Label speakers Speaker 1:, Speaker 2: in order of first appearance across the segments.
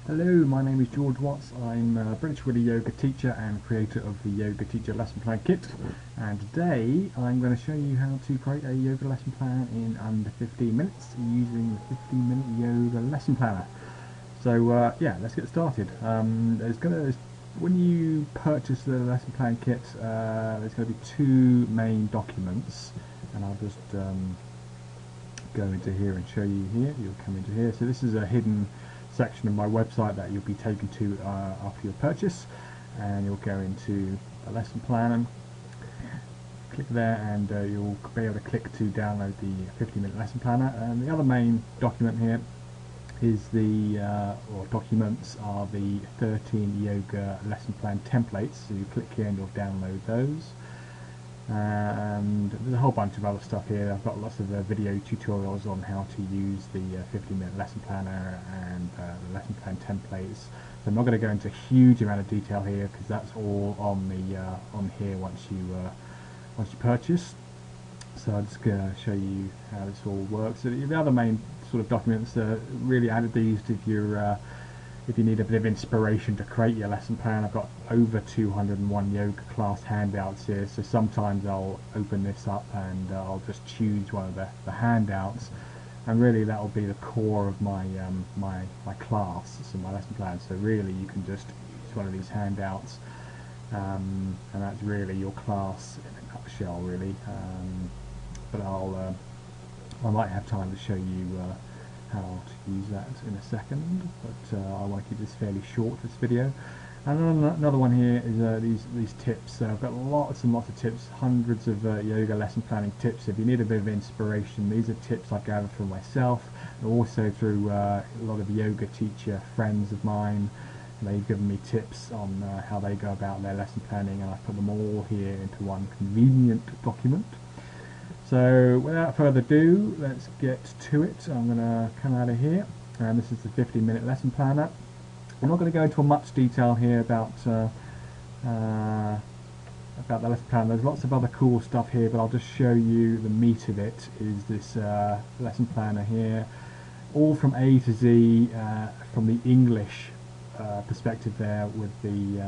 Speaker 1: Hello, my name is George Watts. I'm a British Willy Yoga teacher and creator of the Yoga Teacher Lesson Plan Kit. And today I'm going to show you how to create a yoga lesson plan in under 15 minutes using the 15-minute yoga lesson planner. So yeah, let's get started. When you purchase the lesson plan kit, there's going to be two main documents, and I'll just go into here and show you here. You'll come into here. So this is a hidden section of my website that you'll be taken to after your purchase, and you'll go into a lesson plan, click there, and you'll be able to click to download the 15-minute lesson planner. And the other main document here is or documents are the 13 yoga lesson plan templates. So you click here and you'll download those. And there's a whole bunch of other stuff here. I've got lots of video tutorials on how to use the 15-minute lesson planner and the lesson plan templates. So I'm not going to go into a huge amount of detail here because that's all on the on here once you purchase. So I'm just going to show you how this all works. So the other main sort of documents really added these if you need a bit of inspiration to create your lesson plan. I've got over 201 yoga class handouts here, so sometimes I'll open this up and I'll just choose one of the handouts, and really that will be the core of my class, so my lesson plan. So really you can just use one of these handouts, and that's really your class in a nutshell, really. But I might have time to show you how to use that in a second, but I want to keep this fairly short, this video. And another one here is these tips. I've got lots and lots of tips, hundreds of yoga lesson planning tips. If you need a bit of inspiration, these are tips I've gathered from myself, and also through a lot of yoga teacher friends of mine. They've given me tips on how they go about their lesson planning, and I put them all here into one convenient document. So without further ado, let's get to it. I'm going to come out of here, and this is the 15-minute lesson planner. I'm not going to go into much detail here about the lesson plan. There's lots of other cool stuff here, but I'll just show you the meat of it. Is this lesson planner here, all from A to Z, from the English perspective there, with the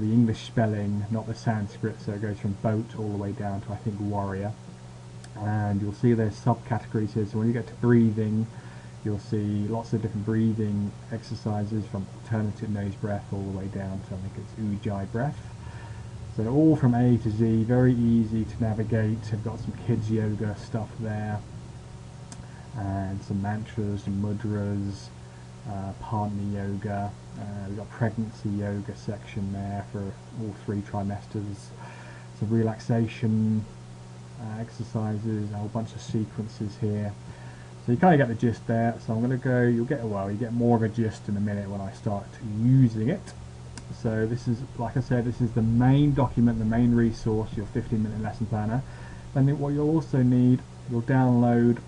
Speaker 1: English spelling, not the Sanskrit, so it goes from boat all the way down to, I think, warrior. And you'll see there's subcategories here, so when you get to breathing, you'll see lots of different breathing exercises, from alternative nose breath all the way down to, I think it's Ujjayi breath. So all from A to Z, very easy to navigate. I've got some kids yoga stuff there, and some mantras and mudras, partner yoga. We've got pregnancy yoga section there for all 3 trimesters. Some relaxation exercises, a whole bunch of sequences here. So you kind of get the gist there. So I'm going to go, you get more of a gist in a minute when I start using it. So this is, like I said, this is the main document, the main resource, your 15-minute lesson planner. Then what you'll also need, you'll download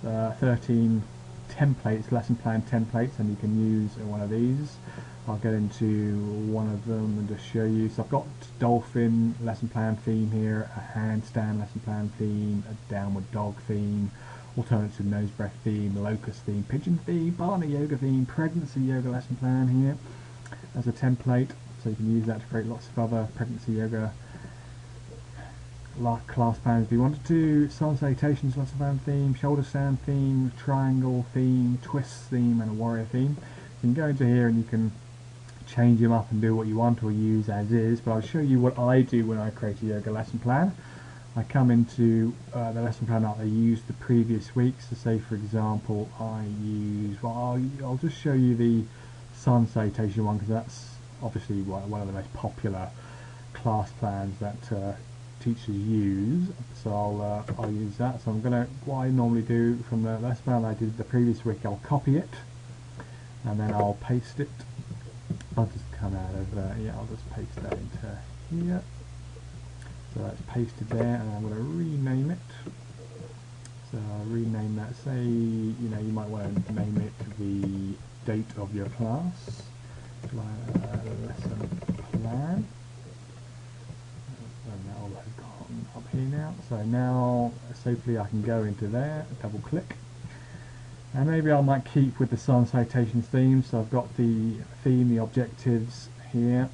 Speaker 1: 13 templates, lesson plan templates, and you can use one of these. I'll get into one of them and just show you. So I've got dolphin lesson plan theme here, a handstand lesson plan theme, a downward dog theme, alternative nose breath theme, locust theme, pigeon theme, partner yoga theme, pregnancy yoga lesson plan here as a template. So you can use that to create lots of other pregnancy yoga class plans if you wanted to. Sun salutations lesson plan theme, shoulder stand theme, triangle theme, twist theme, and a warrior theme. You can go into here and you can change them up and do what you want or use as is, but I'll show you what I do when I create a yoga lesson plan. I come into the lesson plan that I used the previous week. So say for example I'll just show you the sun salutation one, because that's obviously one of the most popular class plans that teachers use. So I'll use that. So what I normally do from the lesson plan I did the previous week, I'll copy it and then I'll paste it. I'll just come out of I'll just paste that into here. So that's pasted there, and I'm going to rename it. So I'll rename that, say, you might want to name it the date of your class, lesson plan. And now I've gone up here now. So now, safely I can go into there, double click, And maybe I might keep with the sun citations theme, so I've got the theme, the objectives here,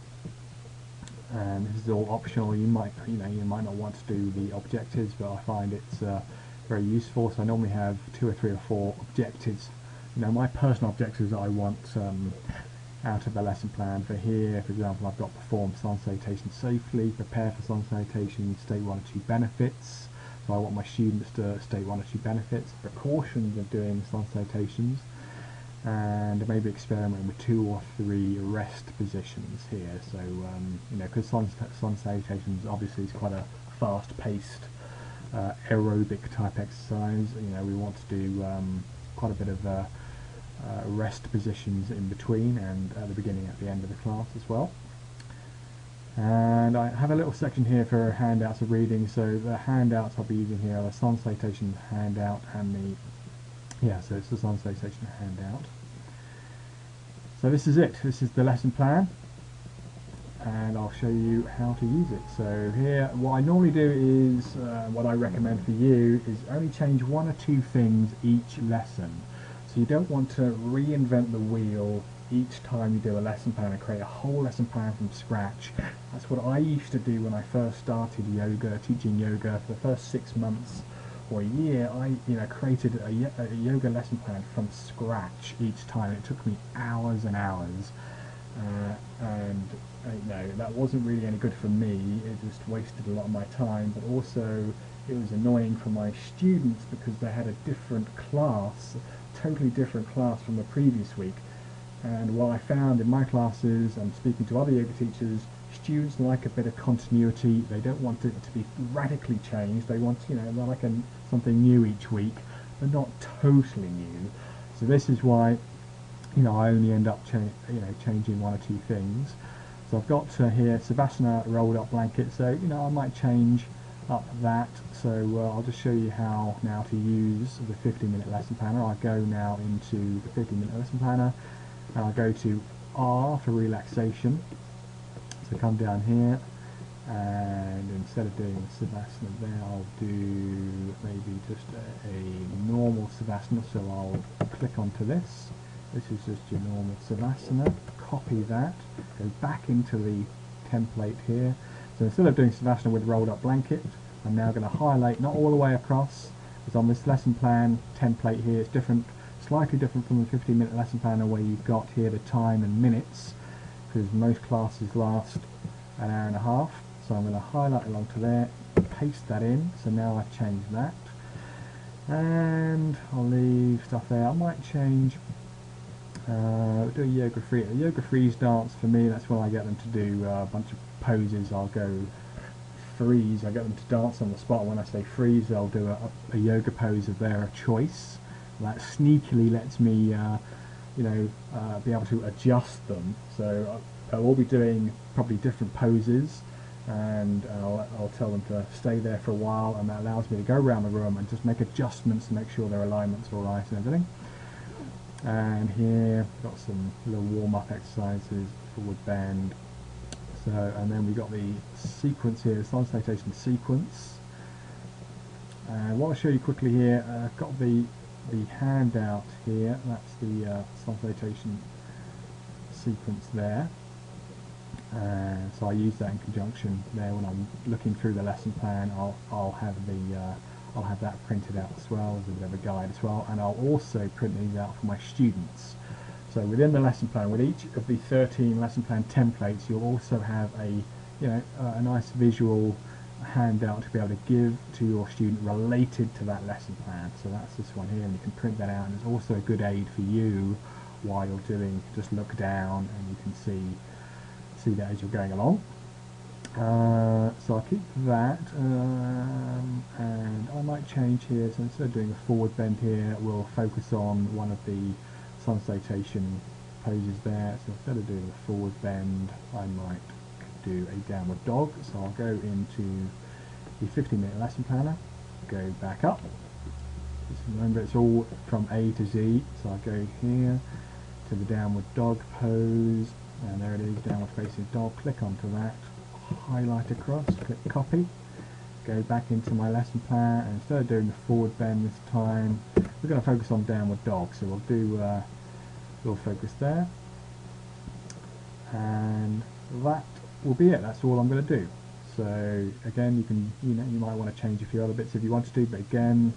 Speaker 1: and this is all optional. You might not want to do the objectives, but I find it's very useful. So I normally have 2 or 3 or 4 objectives. My personal objectives that I want out of the lesson plan. For here, for example, I've got perform sun salutation safely, prepare for sun salutation, state 1 or 2 benefits. So I want my students to state 1 or 2 benefits, precautions of doing sun salutations, and maybe experiment with 2 or 3 rest positions here. So because sun salutations obviously is quite a fast-paced aerobic type exercise, we want to do quite a bit of rest positions in between and at the beginning, at the end of the class as well. And I have a little section here for handouts of reading. So the handouts I'll be using here are the sun salutation handout and so it's the sun salutation handout. So this is it. This is the lesson plan, and I'll show you how to use it. So here, what I normally do is, what I recommend for you is only change 1 or 2 things each lesson. So you don't want to reinvent the wheel each time you do a lesson plan and create a whole lesson plan from scratch. That's what I used to do when I first started yoga, teaching yoga. For the first 6 months or a year, I created a yoga lesson plan from scratch each time. It took me hours and hours, and that wasn't really any good for me. It just wasted a lot of my time, but also it was annoying for my students because they had a different class, totally different class from the previous week. And what I found in my classes and speaking to other yoga teachers, students like a bit of continuity. They don't want it to be radically changed. They want, they like something new each week, but not totally new. So this is why, I only end up changing 1 or 2 things. So I've got here Savasana rolled up blanket. So I might change up that. So I'll just show you how now to use the 15-minute lesson planner. I go now into the 15-minute lesson planner, and I'll go to R for relaxation. So come down here, and instead of doing the Savasana there, I'll do maybe just a normal Savasana. So I'll click onto this. This is just your normal Savasana. Copy that, go back into the template here. So instead of doing Savasana with rolled up blanket, I'm now going to highlight, not all the way across, because on this lesson plan template here it's different, slightly different from the 15-minute lesson planner where you've got here the time and minutes, because most classes last an hour and a half. So I'm going to highlight along to there, paste that in. So now I've changed that, and I'll leave stuff there. I might change, do a yoga freeze dance. For me, that's when I get them to do a bunch of poses. I'll go freeze, I get them to dance on the spot. When I say freeze, they'll do a yoga pose of their choice. That sneakily lets me be able to adjust them. So I will be doing probably different poses, and I'll tell them to stay there for a while, and that allows me to go around the room and just make adjustments to make sure their alignment's all right and everything. And here we've got some little warm-up exercises, forward bend. So, and then we've got the sequence here, the sun salutation sequence. And what I'll show you quickly here, I've got the handout here. That's the sun salutation sequence there. So I use that in conjunction there when I'm looking through the lesson plan. I'll have that printed out as well as a bit of a guide as well, and I'll also print these out for my students. So within the lesson plan, with each of the 13 lesson plan templates, you'll also have a nice visual handout to be able to give to your student related to that lesson plan. So that's this one here, and you can print that out, and it's also a good aid for you while you're doing. Just look down and you can see that as you're going along. So I'll keep that, and I might change here. So instead of doing a forward bend here, we'll focus on one of the sun salutation poses there. So instead of doing a forward bend, I might do a downward dog. So I'll go into the 15-minute lesson planner, go back up. Just remember it's all from A to Z. So I'll go here to the downward dog pose, and there it is, downward facing dog. Click onto that, highlight across, click copy, go back into my lesson plan, and instead of doing the forward bend this time, we're going to focus on downward dog. So we'll do we'll focus there, and that will be it. That's all I'm going to do. So again, you can, you might want to change a few other bits if you want to, but again,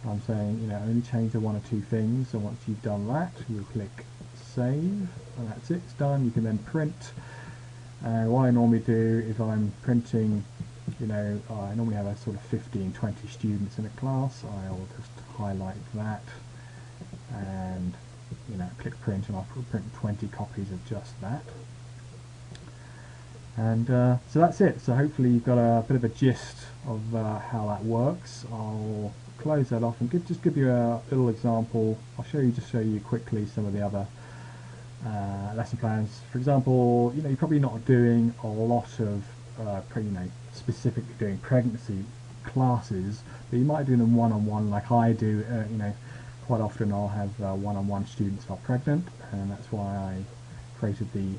Speaker 1: I'm saying, only change the one or two things. So once you've done that, you'll click save, and that's it. It's done. You can then print. And what I normally do if I'm printing, I normally have a sort of 15, 20 students in a class. I'll just highlight that and click print, and I'll print 20 copies of just that. And so that's it. So hopefully you've got a bit of a gist of how that works. I'll close that off and just give you a little example. I'll show you quickly some of the other lesson plans. For example, you're probably not doing a lot of specifically doing pregnancy classes, but you might do them one-on-one like I do. Quite often I'll have one-on-one students who are pregnant, and that's why I created the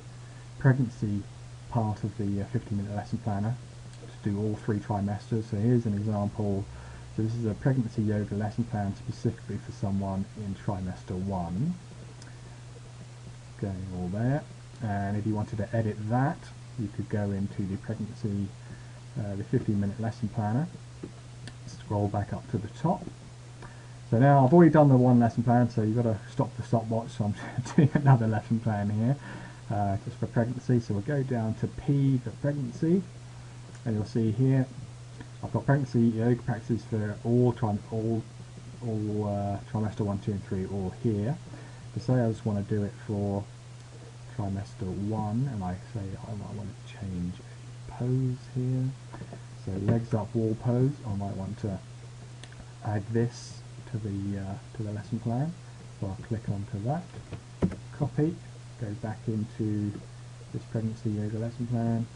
Speaker 1: pregnancy part of the 15-minute lesson planner to do all 3 trimesters. So here's an example. So this is a pregnancy yoga lesson plan specifically for someone in trimester 1. Going all there, and if you wanted to edit that, you could go into the pregnancy, the 15-minute lesson planner, scroll back up to the top. So now I've already done the one lesson plan, so you've got to stop the stopwatch, so I'm doing another lesson plan here, just for pregnancy. So we'll go down to P for pregnancy, and you'll see here I've got pregnancy yoga practices for all trimester 1, 2 and 3 all here. So say I just want to do it for trimester 1, and I say I might want to change a pose here. So legs up wall pose. I might want to add this to the lesson plan. So I'll click onto that, copy, go back into this pregnancy yoga lesson plan,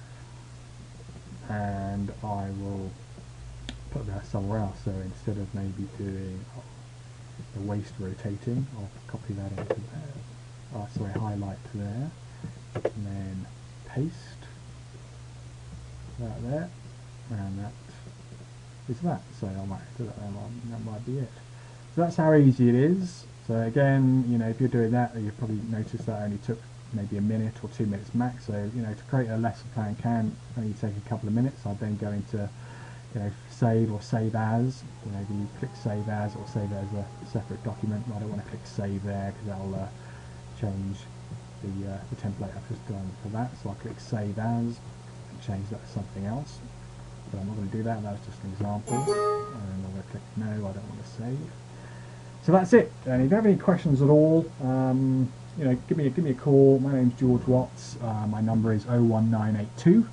Speaker 1: and I will put that somewhere else. So instead of maybe doing the waist rotating, I'll copy that into there. So I highlight there, and then paste that there, and that is that. So I might do that might be it. So that's how easy it is. So again, if you're doing that, you probably notice that only took maybe a minute or 2 minutes max. So to create a lesson plan can only take a couple of minutes. I'd then go into save or save as. If you click save as or save it as a separate document, I don't want to click save there because that'll change the template I've just done for that. So I'll click save as and change that to something else. But I'm not going to do that. That's just an example. And I'm going to click no. I don't want to save. So that's it. And if you have any questions at all, give me a call. My name's George Watts. My number is 01982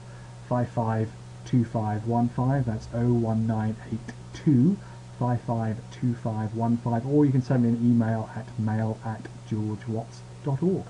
Speaker 1: 552515. That's 01982 552515. Or you can send me an email at mail@georgewatts.org.